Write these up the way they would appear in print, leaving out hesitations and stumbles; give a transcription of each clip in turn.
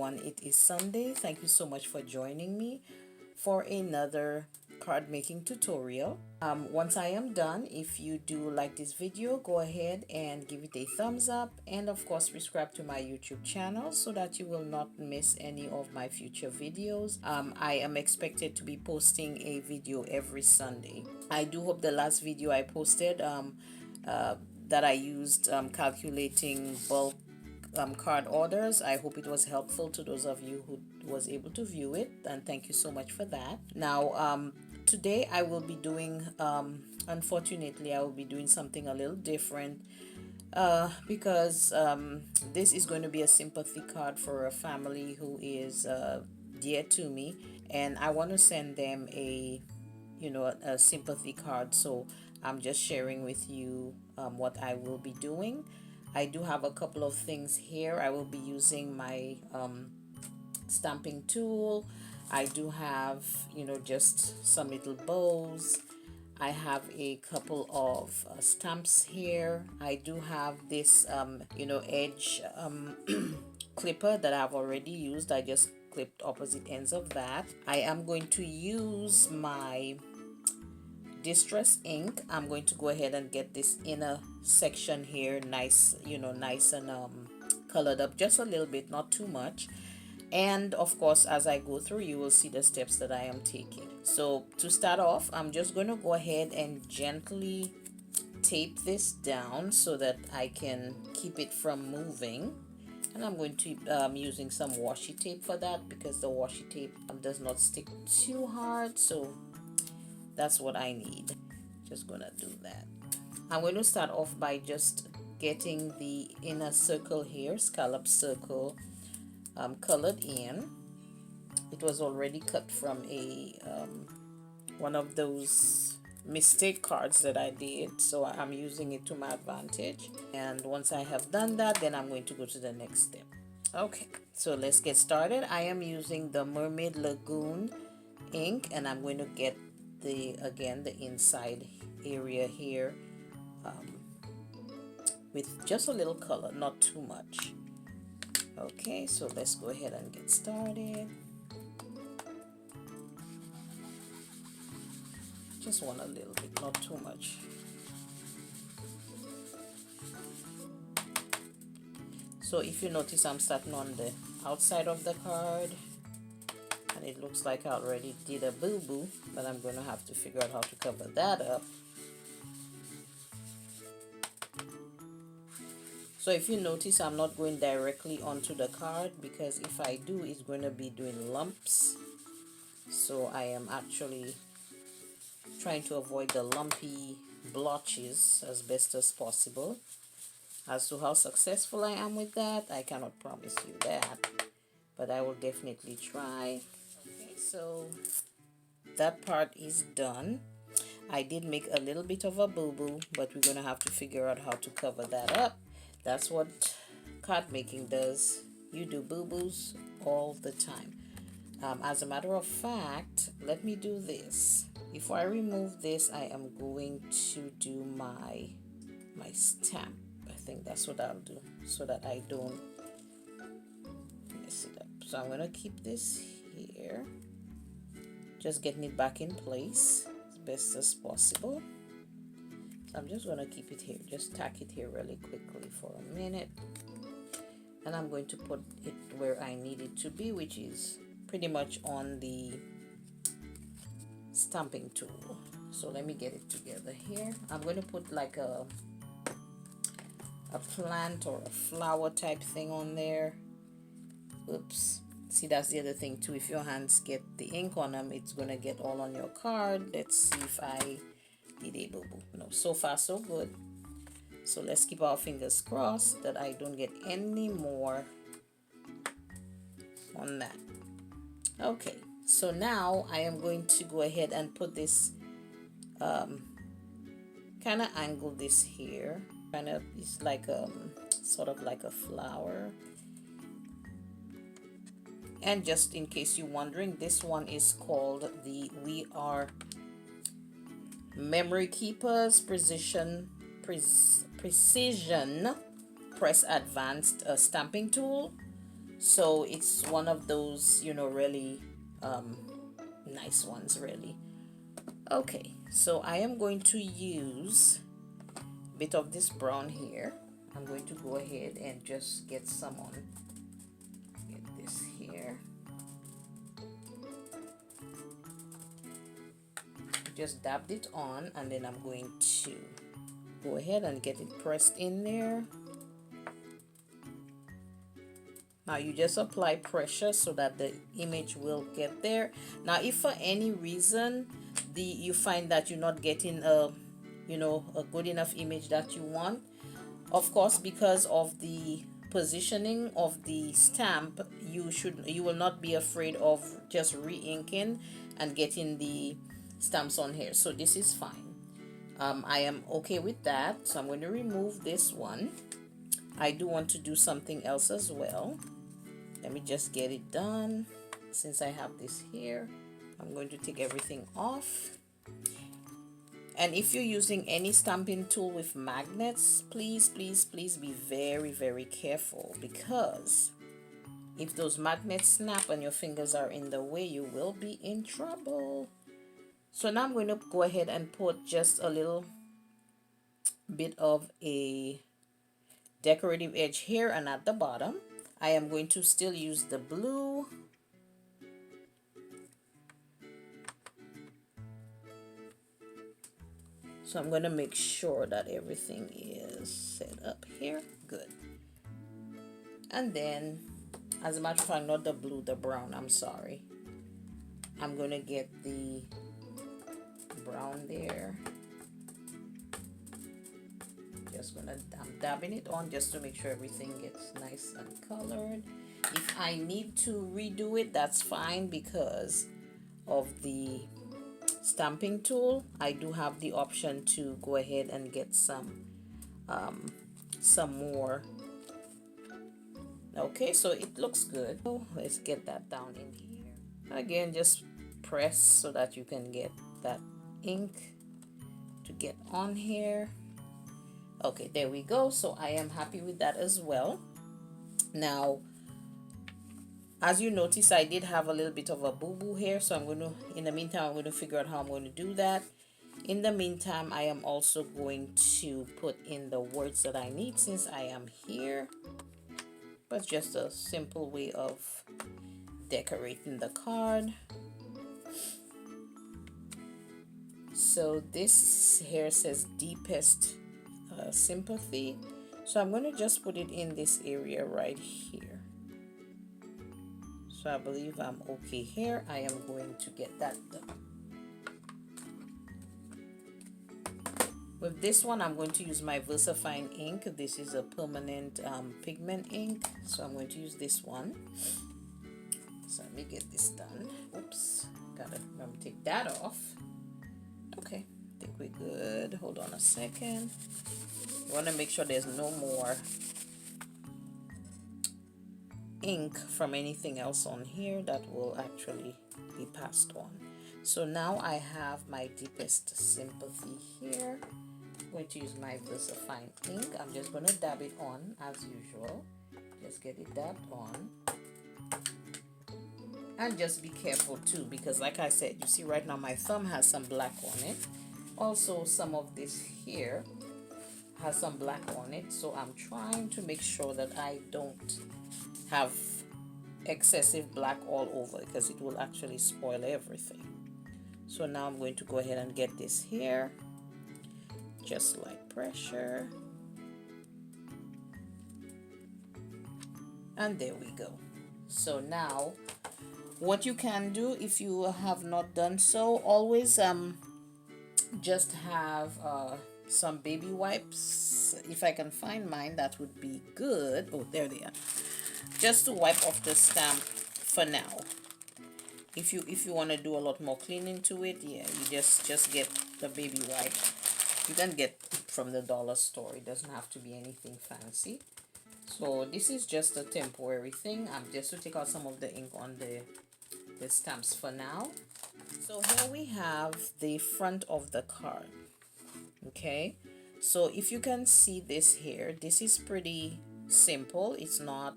everyone. It is Sunday. Thank you so much for joining me for another card making tutorial. Once I am done, if you do like this video, go ahead and give it a thumbs up, and of course subscribe to my YouTube channel so that you will not miss any of my future videos. I am expected to be posting a video every Sunday. I do hope the last video I posted that I used calculating bulk card orders, I hope it was helpful to those of you who was able to view it, and thank you so much for that. Now today I will be doing unfortunately I will be doing something a little different because this is going to be a sympathy card for a family who is dear to me, and I want to send them a sympathy card. So I'm just sharing with you what I will be doing. I do have a couple of things here. I will be using my stamping tool. I do have, just some little bows. I have a couple of stamps here. I do have this, edge clipper that I've already used. I just clipped opposite ends of that. I am going to use my distress ink. I'm going to go ahead and get this inner section here nice, nice and colored up just a little bit, not too much. And of course, as I go through, you will see the steps that I am taking. So to start off, I'm just going to go ahead and gently tape this down so that I can keep it from moving. And I'm going to using some washi tape for that, because the washi tape does not stick too hard. So that's what I need. Just gonna do that. I'm going to start off by just getting the inner circle here, scallop circle, colored in. It was already cut from a one of those mistake cards that I did, so I'm using it to my advantage. And once I have done that, then I'm going to go to the next step. Okay, so let's get started. I am using the Mermaid Lagoon ink, and I'm going to get the inside area here with just a little color, not too much. Okay, so let's go ahead and get started. Just want a little bit, not too much. So if you notice, I'm starting on the outside of the card, and it looks like I already did a boo-boo, but I'm going to have to figure out how to cover that up. So if you notice, I'm not going directly onto the card, because if I do, it's going to be doing lumps. So I am actually trying to avoid the lumpy blotches as best as possible. As to how successful I am with that, I cannot promise you that, but I will definitely try. Okay, so that part is done. I did make a little bit of a boo-boo, but we're going to have to figure out how to cover that up. That's what card making does. You do boo-boos all the time. As a matter of fact, let me do this. Before I remove this, I am going to do my stamp. I think that's what I'll do, so that I don't mess it up. So I'm going to keep this here, just getting it back in place as best as possible. So I'm just going to keep it here, just tack it here really quickly for a minute, and I'm going to put it where I need it to be, which is pretty much on the stamping tool. So let me get it together here. I'm going to put like a plant or a flower type thing on there. Oops. See, that's the other thing too. If your hands get the ink on them, it's going to get all on your card. Let's see if I did a boo-boo. No, so far so good. So let's keep our fingers crossed that I don't get any more on that. Okay, so now I am going to go ahead and put this kind of angle this here. Kind of, it's like sort of like a flower. And just in case you're wondering, this one is called the We Are Memory Keepers Precision Press Advanced Stamping Tool. So it's one of those, you know, really nice ones, really. Okay, so I am going to use a bit of this brown here. I'm going to go ahead and just get some on. Get this here. Just dabbed it on, and then I'm going to go ahead and get it pressed in there. Now you just apply pressure so that the image will get there. Now if for any reason you find that you're not getting a, you know, a good enough image that you want, of course, because of the positioning of the stamp, you will not be afraid of just re-inking and getting the stamps on here. So this is fine. I am okay with that, so I'm going to remove this one. I do want to do something else as well. Let me just get it done. Since I have this here, I'm going to take everything off. And if you're using any stamping tool with magnets, please be very careful, because if those magnets snap and your fingers are in the way, you will be in trouble. So now I'm going to go ahead and put just a little bit of a decorative edge here and at the bottom. I am going to still use the blue. So I'm going to make sure that everything is set up here. Good. And then, as a matter of fact, not the blue, the brown, I'm sorry. I'm going to get the brown there. I'm dabbing it on just to make sure everything gets nice and colored. If I need to redo it, that's fine, because of the stamping tool. I do have the option to go ahead and get some more. Okay, so it looks good. Let's get that down in here. Again, just press so that you can get that ink to get on here. Okay, there we go. So I am happy with that as well. Now, as you notice, I did have a little bit of a boo-boo here, so I'm going to, in the meantime, I'm going to figure out how I'm going to do that. In the meantime, I am also going to put in the words that I need since I am here. But just a simple way of decorating the card. So this here says deepest sympathy. So I'm going to just put it in this area right here. So I believe I'm okay here. I am going to get that done. With this one, I'm going to use my VersaFine ink. This is a permanent pigment ink. So I'm going to use this one. So let me get this done. Oops, gotta remember to take that off. Okay, I think we're good. Hold on a second. I want to make sure there's no more ink from anything else on here that will actually be passed on. So now I have my deepest sympathy here. I'm going to use my VersaFine ink. I'm just going to dab it on as usual. Just get it dabbed on. And just be careful too, because like I said, you see right now my thumb has some black on it. Also, some of this here has some black on it. So I'm trying to make sure that I don't have excessive black all over, because it will actually spoil everything. So now I'm going to go ahead and get this here, just like pressure, and there we go. So now what you can do, if you have not done so, always just have some baby wipes. If I can find mine, that would be good. Oh, there they are. Just to wipe off the stamp for now. If you want to do a lot more cleaning to it, yeah, you just get the baby wipe. You can get from the dollar store. It doesn't have to be anything fancy. So this is just a temporary thing. I'm just to take out some of the ink on the stamps for now. So here we have the front of the card. Okay, so if you can see this here, this is pretty simple. It's not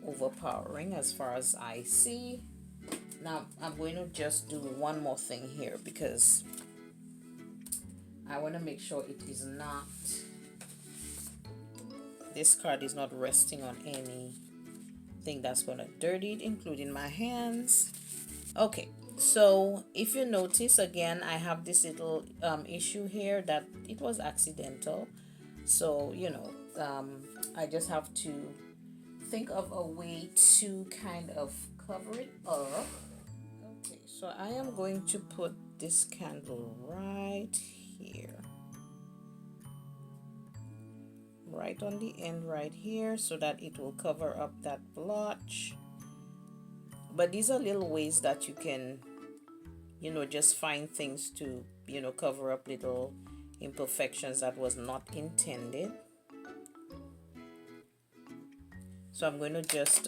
overpowering as far as I see. Now I'm going to just do one more thing here because I want to make sure it is not, this card is not resting on anything that's going to dirty it, including my hands. Okay, so if you notice, again, I have this little issue here that it was accidental. So, I just have to think of a way to kind of cover it up. Okay, so I am going to put this candle right here, right on the end right here, so that it will cover up that blotch. But these are little ways that you can, just find things to, cover up little imperfections that was not intended. So I'm going to just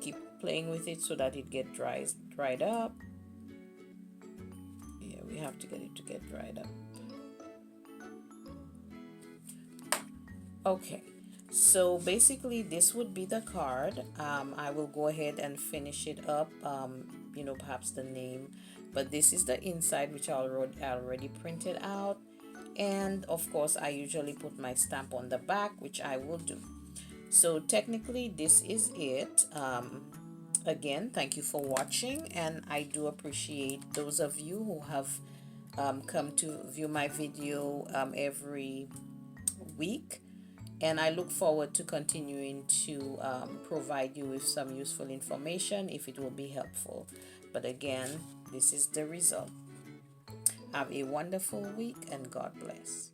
keep playing with it so that it get dried up. Yeah, we have to get it to get dried up. Okay, so basically this would be the card. I will go ahead and finish it up, perhaps the name, but this is the inside, which I already printed out. And of course I usually put my stamp on the back, which I will do. So technically this is it. Again, thank you for watching, and I do appreciate those of you who have come to view my video every week, and I look forward to continuing to provide you with some useful information if it will be helpful. But again, this is the result. Have a wonderful week, and God bless.